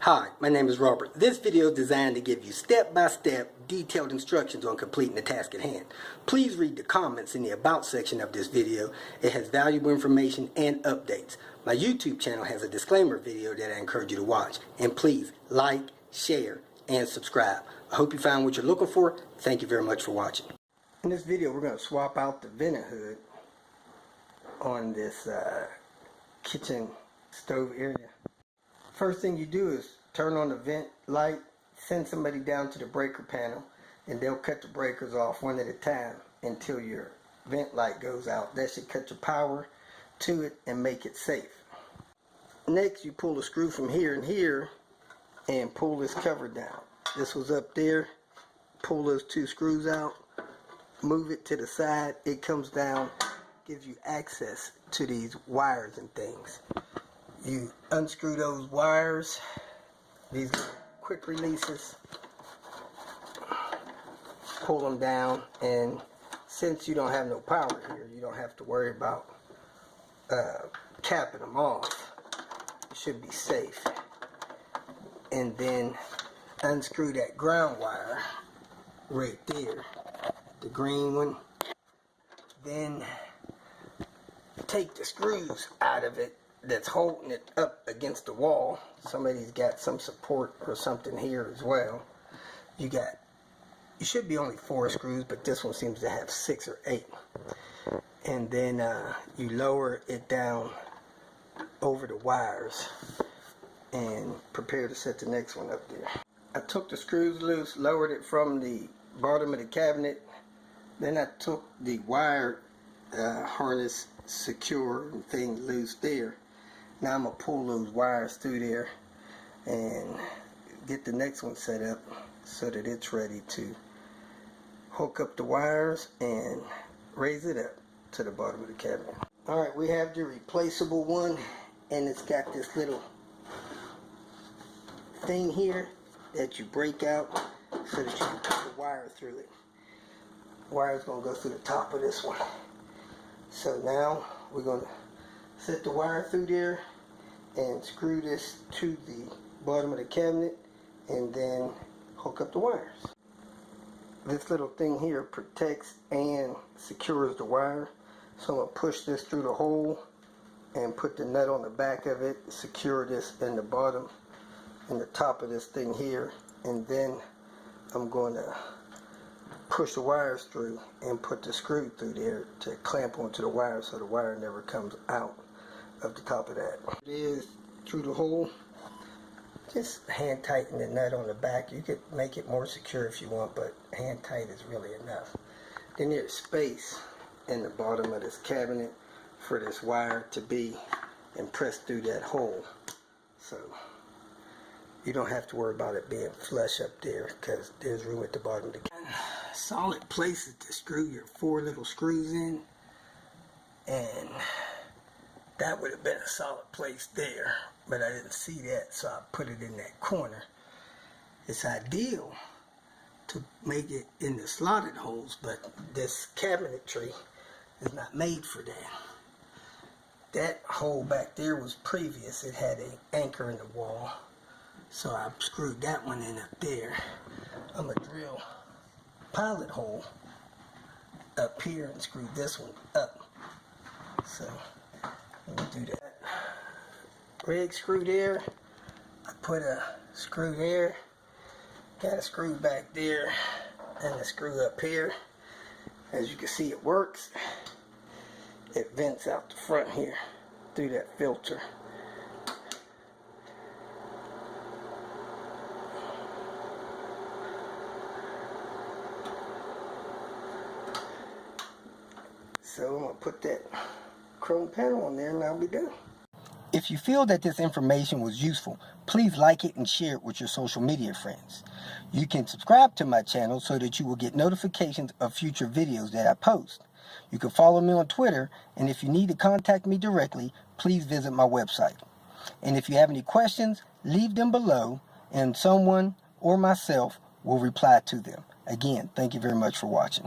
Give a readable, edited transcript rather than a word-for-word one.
Hi, my name is Robert. This video is designed to give you step-by-step detailed instructions on completing the task at hand. Please read the comments in the About section of this video. It has valuable information and updates. My YouTube channel has a disclaimer video that I encourage you to watch. And please like, share, and subscribe. I hope you found what you're looking for. Thank you very much for watching. In this video, we're going to swap out the vent hood on this kitchen stove area. First thing you do is turn on the vent light, send somebody down to the breaker panel, and they'll cut the breakers off one at a time until your vent light goes out. That should cut your power to it and make it safe. Next, you pull the screw from here and here and pull this cover down. This was up there. Pull those two screws out, move it to the side, it comes down, gives you access to these wires and things. You unscrew those wires, these quick releases, pull them down, and since you don't have no power here, you don't have to worry about capping them off. You should be safe. And then unscrew that ground wire right there, the green one. Then take the screws out of it that's holding it up against the wall. Somebody's got some support or something here as well. You should be only 4 screws, but this one seems to have 6 or 8. And then you lower it down over the wires and prepare to set the next one up there. I took the screws loose, lowered it from the bottom of the cabinet. Then I took the wire harness secure thing loose there. Now I'm going to pull those wires through there and get the next one set up so that it's ready to hook up the wires and raise it up to the bottom of the cabinet. Alright, we have the replaceable one, and it's got this little thing here that you break out so that you can put the wire through it. The wire is going to go through the top of this one. So now we're going to set the wire through there and screw this to the bottom of the cabinet and then hook up the wires. This little thing here protects and secures the wire. So I'm going to push this through the hole and put the nut on the back of it, secure this in the bottom and the top of this thing here, and then I'm going to push the wires through and put the screw through there to clamp onto the wire so the wire never comes out of the top of that. It is through the hole. Just hand tighten the nut on the back. You could make it more secure if you want, but hand tight is really enough. Then there's space in the bottom of this cabinet for this wire to be impressed through that hole. So you don't have to worry about it being flush up there because there's room at the bottom of the cabinet. Solid places to screw your 4 little screws in, and that would have been a solid place there, but I didn't see that, so I put it in that corner. It's ideal to make it in the slotted holes, but this cabinetry is not made for that. That hole back there was previous. It had an anchor in the wall, so I screwed that one in up there. I'm going to drill pilot hole up here and screw this one up. So let me do that. Rig screw there. I put a screw there. Got a screw back there and a screw up here. As you can see, it works. It vents out the front here through that filter. So I'm going to put that chrome panel on there and I'll be done. If you feel that this information was useful, please like it and share it with your social media friends. You can subscribe to my channel so that you will get notifications of future videos that I post. You can follow me on Twitter, and if you need to contact me directly, please visit my website. And if you have any questions, leave them below and someone or myself will reply to them. Again, thank you very much for watching.